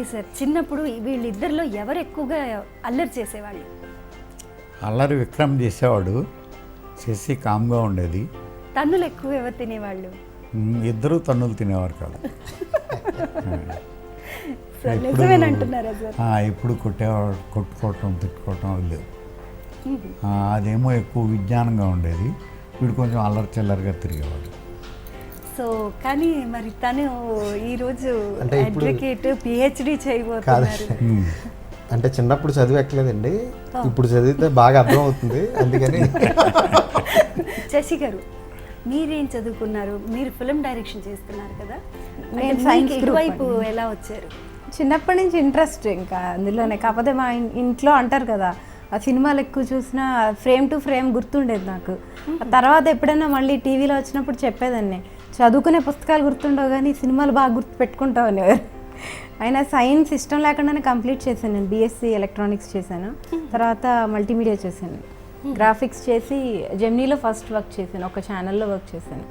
Okay sir, చిన్నప్పుడు వీళ్ళిద్దరిలో ఎవరు ఎక్కువగా అల్లరి చేసేవాళ్ళు? అల్లరి విక్రమ్ చేసేవాడు, చేసి కామ్గా ఉండేది. తన్నులు ఎక్కువ ఎవరు తినేవాళ్ళు? ఇద్దరు తన్నులు తినేవారు కాదు. సార్ నిజమేనంటున్నారా సార్? ఎప్పుడు కొట్టుకోవటం తిట్టుకోవటం అవి లేవు. అదేమో ఎక్కువ విజ్ఞానంగా ఉండేది, వీడు కొంచెం అల్లరి చిల్లరిగా తిరిగేవాడు. సో కానీ మరి తను ఈరోజు అడ్వకేట్ పిహెచ్డి చేయబోతున్నారు. అంటే చిన్నప్పుడు చదివి ఎక్కలేదండి, ఇప్పుడు చదివితే బాగా అర్థం అవుతుంది, అందుకని. శశి గారు, మీరేం చదువుకున్నారు? మీరు ఫిల్మ్ డైరెక్షన్ చేస్తున్నారు కదా, నేను సైన్స్ ఇటువైపు ఎలా వచ్చారు? చిన్నప్పటి నుంచి ఇంట్రెస్ట్ ఇంకా అందులోనే. కాకపోతే మా ఇంట్లో అంటారు కదా, ఆ సినిమాలు ఎక్కువ చూసినా ఫ్రేమ్ టు ఫ్రేమ్ గుర్తుండేది నాకు. ఆ తర్వాత ఎప్పుడైనా మళ్ళీ టీవీలో వచ్చినప్పుడు చెప్పేదాన్ని, చదువుకునే పుస్తకాలు గుర్తుండవు కానీ సినిమాలు బాగా గుర్తు పెట్టుకుంటావు అనేవారు. అయినా సైన్స్ ఇష్టం లేకుండానే కంప్లీట్ చేశాను. నేను బీఎస్సీ ఎలక్ట్రానిక్స్ చేశాను, తర్వాత మల్టీమీడియా చేశాను, గ్రాఫిక్స్ చేసి జెమినీలో ఫస్ట్ వర్క్ చేశాను, ఒక ఛానల్లో వర్క్ చేశాను.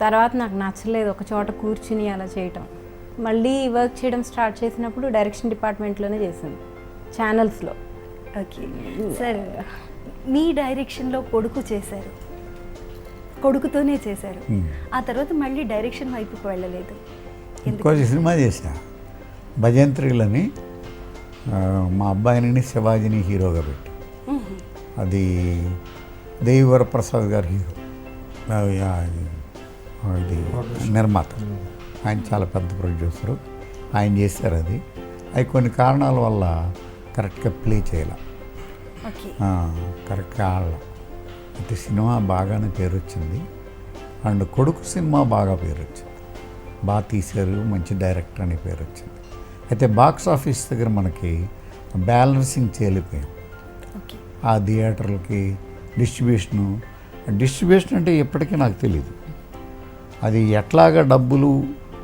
తర్వాత నాకు నచ్చలేదు ఒక చోట కూర్చుని అలా చేయటం. మళ్ళీ వర్క్ చేయడం స్టార్ట్ చేసినప్పుడు డైరెక్షన్ డిపార్ట్మెంట్లోనే చేశాను, ఛానల్స్లో. ఓకే సార్, మీ డైరెక్షన్లో కొడుకు చేశారు, కొడుకుతోనే చేశారు, ఆ తర్వాత మళ్ళీ డైరెక్షన్ వైపుకి వెళ్ళలేదు. ఇంకో సినిమా చేశా, భజంత్రిలని. మా అబ్బాయిని శివాజీని హీరోగా పెట్టి, అది దేవివర ప్రసాద్ గారు హీరో, ఇది నిర్మాత. ఆయన చాలా పెద్ద ప్రొడ్యూసరు, ఆయన చేశారు. అది కొన్ని కారణాల వల్ల కరెక్ట్గా ప్లే చేయాల, కరెక్ట్గా ఆడాల. అయితే సినిమా బాగానే పేరు వచ్చింది, అండ్ కొడుకు సినిమా బాగా పేరు వచ్చింది, బాగా తీశారు, మంచి డైరెక్టర్ అని పేరు వచ్చింది. అయితే బాక్స్ ఆఫీస్ దగ్గర మనకి బ్యాలెన్సింగ్ చేయలేకపోయాం. ఆ థియేటర్లకి డిస్ట్రిబ్యూషన్ అంటే ఎప్పటికీ నాకు తెలియదు. అది ఎట్లాగా డబ్బులు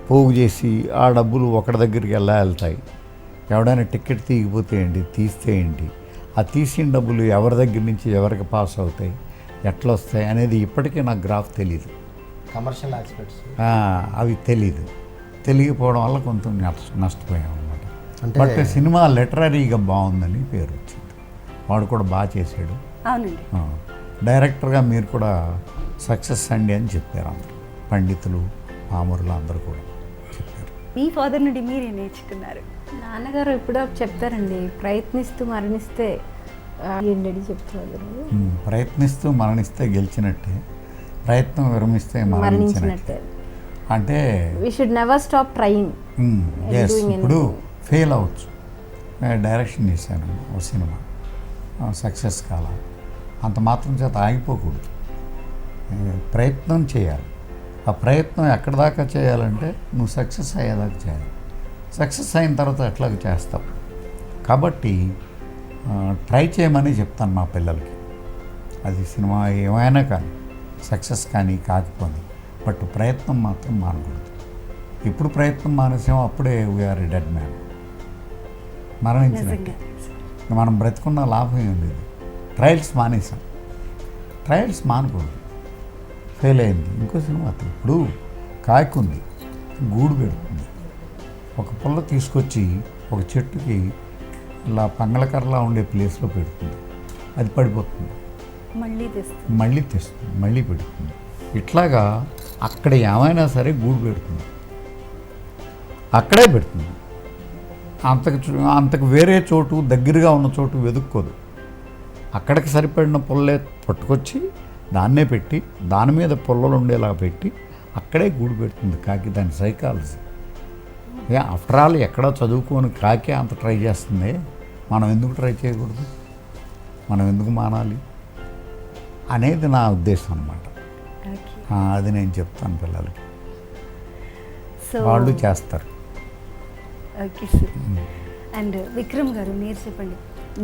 పోగు చేసి ఆ డబ్బులు ఒకటి దగ్గరికి వెళ్తాయి, ఎవడైనా టికెట్ తీగిపోతే ఏంటి, తీస్తే ఏంటి, ఆ తీసిన డబ్బులు ఎవరి దగ్గర నుంచి ఎవరికి పాస్ అవుతాయి, ఎట్లా వస్తాయి అనేది ఇప్పటికీ నాకు గ్రాఫ్ తెలియదు. కమర్షియల్ ఆస్పెక్ట్స్ అవి తెలియకపోవడం వల్ల కొంత నష్టపోయాం అన్నమాట. బట్ సినిమా లిటరరీగా బాగుందని పేరు వచ్చింది, వాడు కూడా బాగా చేశాడు. అవునండి, డైరెక్టర్గా మీరు కూడా సక్సెస్ అండి అని చెప్పారు అందరూ, పండితులు మామూలు అందరూ కూడా చెప్పారు. మీ ఫాదర్ నుండి మీరే నేర్చుకున్నారు? నాన్నగారు ఎప్పుడో చెప్తారండి, ప్రయత్నిస్తూ మరణిస్తే ఏంటండి చెప్తారు, ప్రయత్నిస్తూ మరణిస్తే గెలిచినట్టే, ప్రయత్నం విరమిస్తే మరణించినట్టే. అంటే we should never stop trying. ఇప్పుడు ఫెయిల్ అవ్వచ్చు. నేను డైరెక్షన్ చేశాను ఒక సినిమా, సక్సెస్ కాల, అంత మాత్రం చేత ఆగిపోకూడదు, ప్రయత్నం చేయాలి. ఆ ప్రయత్నం ఎక్కడి దాకా చేయాలంటే నువ్వు సక్సెస్ అయ్యేదాకా చేయాలి. సక్సెస్ అయిన తర్వాత ఎట్లాగ చేస్తావు. కాబట్టి ట్రై చేయమని చెప్తాను మా పిల్లలకి. అది సినిమా ఏమైనా కానీ, సక్సెస్ కానీ కాకపోని, బట్ ప్రయత్నం మాత్రం మానకూడదు. ఎప్పుడు ప్రయత్నం మానేసామో అప్పుడే వీఆర్ డెడ్ మ్యాన్, మరణించినట్టే. మనం బ్రతుకున్న లాభం ఏం లేదు. ట్రయల్స్ మానేసాం, ట్రయల్స్ మానకూడదు. ఫెయిల్ అయింది, ఇంకో సినిమా. ఇప్పుడు కాయకుంది, గూడు పెడుతుంది, ఒక పుల్ల తీసుకొచ్చి ఒక చెట్టుకి ఇలా పంగళకర్రలా ఉండే ప్లేస్లో పెడుతుంది, అది పడిపోతుంది, మళ్ళీ తెస్తుంది, మళ్ళీ పెడుతుంది. ఇట్లాగా అక్కడ ఏమైనా సరే గూడు పెడుతుంది, అక్కడే పెడుతుంది. అంతకు వేరే చోటు, దగ్గరగా ఉన్న చోటు వెతుక్కోదు. అక్కడికి సరిపడిన పుల్లే పట్టుకొచ్చి దాన్నే పెట్టి, దాని మీద పుల్లలు ఉండేలా పెట్టి అక్కడే గూడు పెడుతుంది కాకి. దాని సైకాలజీ. ఆఫ్టర్ ఆల్ ఎక్కడో చదువుకొని కాకి అంత ట్రై చేస్తుంది, మనం ఎందుకు ట్రై చేయకూడదు, మనం ఎందుకు మానాలి అనేది నా ఉద్దేశం అన్నమాట. అది నేను చెప్తాను పిల్లలకి, వాళ్ళు చేస్తారు. Okay sir. అండ్ విక్రమ్ గారు, మీరు చెప్పండి,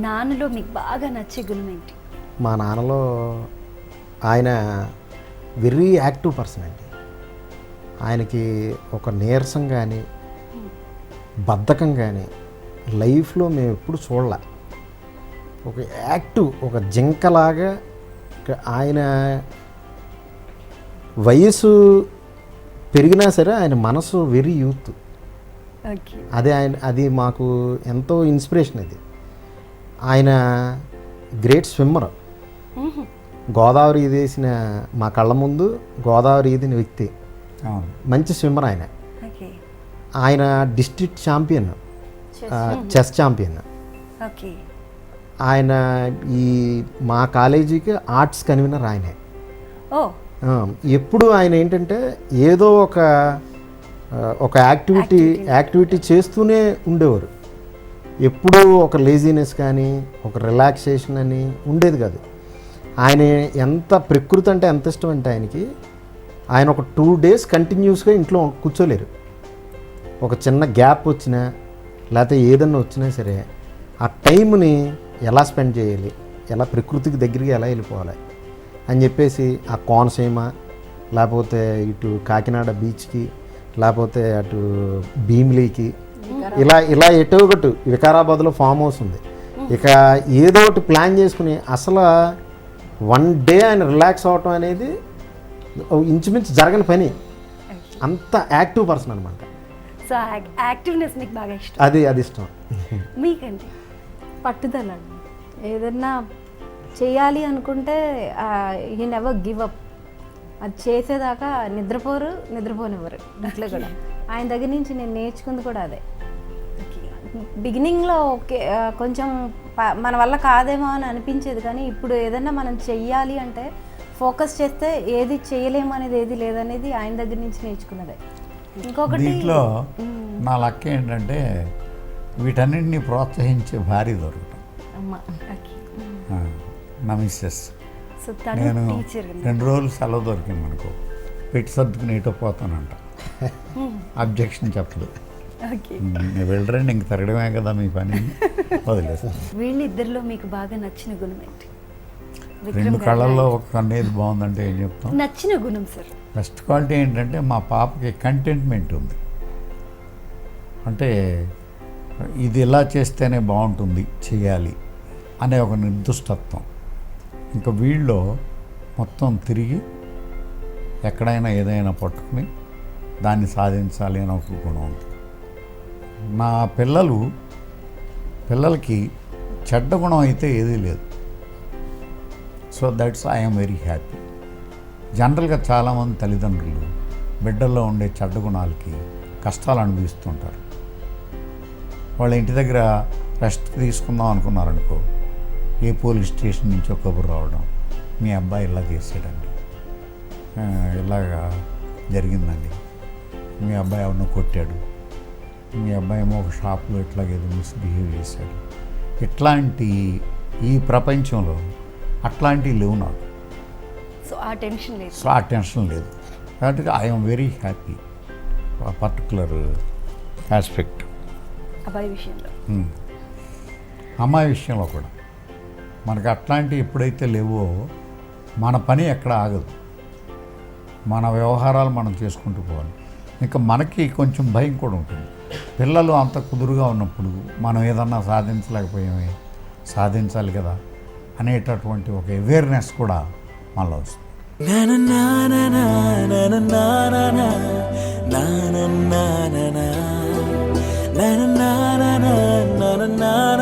నాన్నలో మీకు బాగా నచ్చే గుణం ఏంటి? మా నాన్నలో ఆయన వెరీ యాక్టివ్ పర్సన్ అండి. ఆయనకి ఒక నీరసం కానీ బద్ధకం కానీ లైఫ్లో మేము ఎప్పుడు చూడలే. ఒక యాక్టివ్, ఒక జింకలాగా. ఆయన వయసు పెరిగినా సరే ఆయన మనసు వెరీ యూత్. ఓకే. అది మాకు ఎంతో ఇన్స్పిరేషన్ అది. ఆయన గ్రేట్ స్విమ్మర్. గోదావరి ఈదేసిన మా కళ్ళ ముందు గోదావరి ఈదిన వ్యక్తి, అవును. మంచి స్విమ్మర్ ఆయన. ఓకే. ఆయన district champion, chess champion. Okay. ఆయన ఈ మా కాలేజీకి ఆర్ట్స్ కన్వీనర్ ఆయనే. ఓ. ఎప్పుడు ఆయన ఏంటంటే ఏదో ఒక యాక్టివిటీ చేస్తూనే ఉండేవారు. ఎప్పుడూ ఒక లేజీనెస్ కానీ ఒక రిలాక్సేషన్ అని ఉండేది కాదు. ఆయన ఎంత ప్రకృతి అంటే ఎంత ఇష్టం అంటే ఆయనకి, ఆయన ఒక 2 days కంటిన్యూస్గా ఇంట్లో కూర్చోలేరు. ఒక చిన్న గ్యాప్ వచ్చినా లేకపోతే ఏదన్నా వచ్చినా సరే ఆ టైంని ఎలా స్పెండ్ చేయాలి, ఎలా ప్రకృతికి దగ్గరికి ఎలా వెళ్ళిపోవాలి అని చెప్పేసి ఆ కోనసీమ, లేకపోతే ఇటు కాకినాడ బీచ్కి, లేకపోతే అటు భీమిలీకి, ఇలా ఎటో ఒకటి వికారాబాద్లో ఫామ్ హౌస్ ఉంది. ఇక ఏదో ఒకటి ప్లాన్ చేసుకుని అసలు 1 day ఆయన రిలాక్స్ అవటం అనేది ఇంచుమించు జరగని పని. అంత యాక్టివ్ పర్సన్ అనమాట. సో యాక్టివ్నెస్ మీకు బాగా ఇష్టం. అది ఇష్టం. మీకండి? పట్టుదల. ఏదన్నా చేయాలి అనుకుంటే హీ నెవర్ గివ్ అప్. అది చేసేదాకా నిద్రపోనివ్వరు ఇంట్లో కూడా. ఆయన దగ్గర నుంచి నేను నేర్చుకుంది కూడా అదే. బిగినింగ్లో ఓకే కొంచెం మన వల్ల కాదేమో అని అనిపించేది, కానీ ఇప్పుడు ఏదన్నా మనం చెయ్యాలి అంటే ఫోకస్ చేస్తే ఏది చేయలేము అనేది ఏది లేదనేది ఆయన దగ్గర నుంచి నేర్చుకున్నదే. ఇంకొకటి దీంట్లో నా లక్ ఏంటంటే వీటన్నింటినీ ప్రోత్సహించే భార్య దొరకటం. అమ్మ. ఓకే. నా మిస్సెస్. సో తను నేను టీచర్. 2 రోజులు సెలవు దొరికింది మనకు, పెట్టి సర్దుకుని ఏటో పోతానంట. అబ్జెక్షన్ చెప్పదు. ఓకే. నేను వెళ్ళరండి, ఇంక తిరగడమే కదా మీ పని, వదిలేస్తాను. వీళ్ళిద్దరిలో మీకు బాగా నచ్చిన గుణం ఏంటి? 2 కళ్ళల్లో ఒక కన్నేది బాగుందంటే ఏం చెప్తాం? నచ్చిన గుణం సార్. ఫస్ట్ క్వాలిటీ ఏంటంటే మా పాపకి కంటెంట్మెంట్ ఉంది. అంటే ఇది ఇలా చేస్తేనే బాగుంటుంది, చేయాలి అనే ఒక నిర్దిష్టత్వం. ఇంకా వీళ్ళలో మొత్తం తిరిగి ఎక్కడైనా ఏదైనా పట్టుకుని దాన్ని సాధించాలి అని ఒక గుణం ఉంది. నా పిల్లలకి చెడ్డ గుణం అయితే ఏదీ లేదు. So that's I'm very happy. జనరల్గా చాలామంది తల్లిదండ్రులు బిడ్డల్లో ఉండే చెడ్డ గుణాలకి కష్టాలు అనుభవిస్తుంటారు. వాళ్ళ ఇంటి దగ్గర రెస్ట్ తీసుకుందాం అనుకున్నారనుకో, ఏ పోలీస్ స్టేషన్ నుంచో కబురు రావడం, మీ అబ్బాయి ఇలా చేసాడండి, ఇలాగా జరిగిందండి, మీ అబ్బాయి ఎవరినో కొట్టాడు, మీ అబ్బాయి ఏమో ఒక షాప్లో ఇట్లాగేదో మిస్బిహేవ్ చేశాడు. ఇట్లాంటి ఈ ప్రపంచంలో అట్లాంటివి లేవు నాకు. సో ఆ టెన్షన్ లేదు. సో ఆ టెన్షన్ లేదు. కాబట్టి I'm very happy particular aspect. అబ్బాయి విషయంలో, అమ్మాయి విషయంలో కూడా మనకు అట్లాంటివి ఎప్పుడైతే లేవో మన పని ఎక్కడ ఆగదు. మన వ్యవహారాలు మనం చేసుకుంటూ పోవాలి. ఇంకా మనకి కొంచెం భయం కూడా ఉంటుంది. పిల్లలు అంత కుదురుగా ఉన్నప్పుడు మనం ఏదన్నా సాధించలేకపోయామే, సాధించాలి కదా అనేటటువంటి ఒక అవేర్నెస్ కూడా మనలో వస్తుంది. na na na